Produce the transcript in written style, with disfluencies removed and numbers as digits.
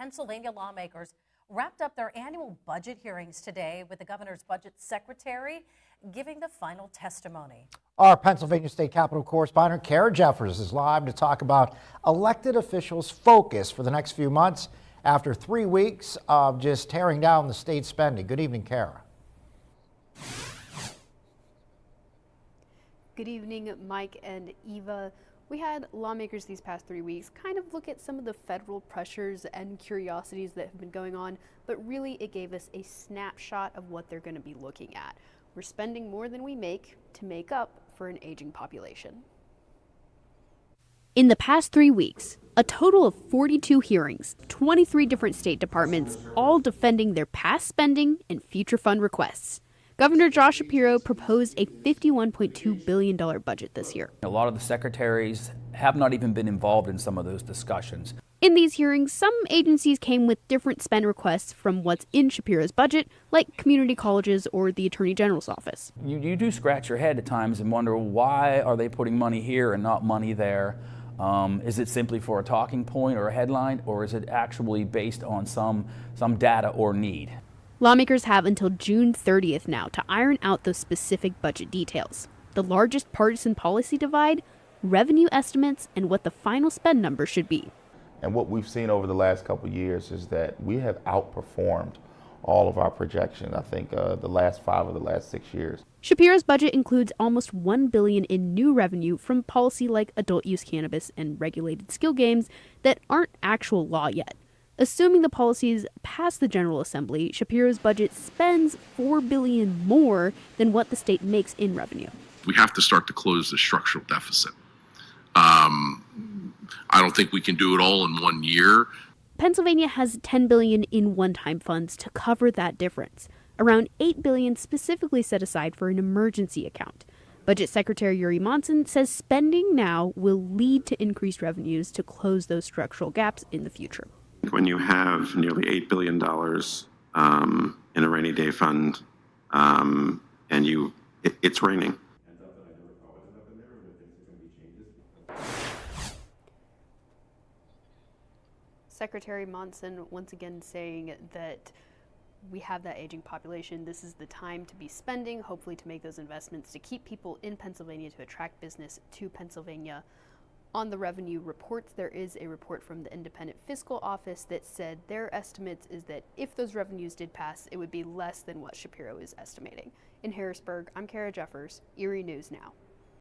Pennsylvania lawmakers wrapped up their annual budget hearings today with the governor's budget secretary giving the final testimony. Our Pennsylvania State Capitol correspondent Kara Jeffers is live to talk about elected officials' focus for the next few months after 3 weeks of just tearing down the state spending. Good evening, Kara. Good evening, Mike and Eva. We had lawmakers these past 3 weeks kind of look at some of the federal pressures and curiosities that have been going on, but really it gave us a snapshot of what they're going to be looking at. We're spending more than we make to make up for an aging population. In the past 3 weeks, a total of 42 hearings, 23 different state departments, all defending their past spending and future fund requests. Governor Josh Shapiro proposed a $51.2 billion budget this year. A lot of the secretaries have not even been involved in some of those discussions. In these hearings, some agencies came with different spend requests from what's in Shapiro's budget, like community colleges or the Attorney General's office. You do scratch your head at times and wonder, why are they putting money here and not money there? Is it simply for a talking point or a headline, or is it actually based on some data or need? Lawmakers have until June 30th now to iron out those specific budget details. The largest partisan policy divide, revenue estimates, and what the final spend number should be. And what we've seen over the last couple of years is that we have outperformed all of our projections. I think the last 5 of the last 6 years. Shapiro's budget includes almost $1 billion in new revenue from policy like adult use cannabis and regulated skill games that aren't actual law yet. Assuming the policies pass the General Assembly, Shapiro's budget spends $4 billion more than what the state makes in revenue. We have to start to close the structural deficit. I don't think we can do it all in 1 year. Pennsylvania has $10 billion in one-time funds to cover that difference. Around $8 billion specifically set aside for an emergency account. Budget Secretary Yuri Monson says spending now will lead to increased revenues to close those structural gaps in the future. When you have nearly $8 billion in a rainy day fund, and it's raining. Secretary Monson once again saying that we have that aging population. This is the time to be spending, hopefully to make those investments to keep people in Pennsylvania, to attract business to Pennsylvania. On the revenue reports, there is a report from the Independent Fiscal Office that said their estimates is that if those revenues did pass, it would be less than what Shapiro is estimating. In Harrisburg, I'm Kara Jeffers, Erie News Now.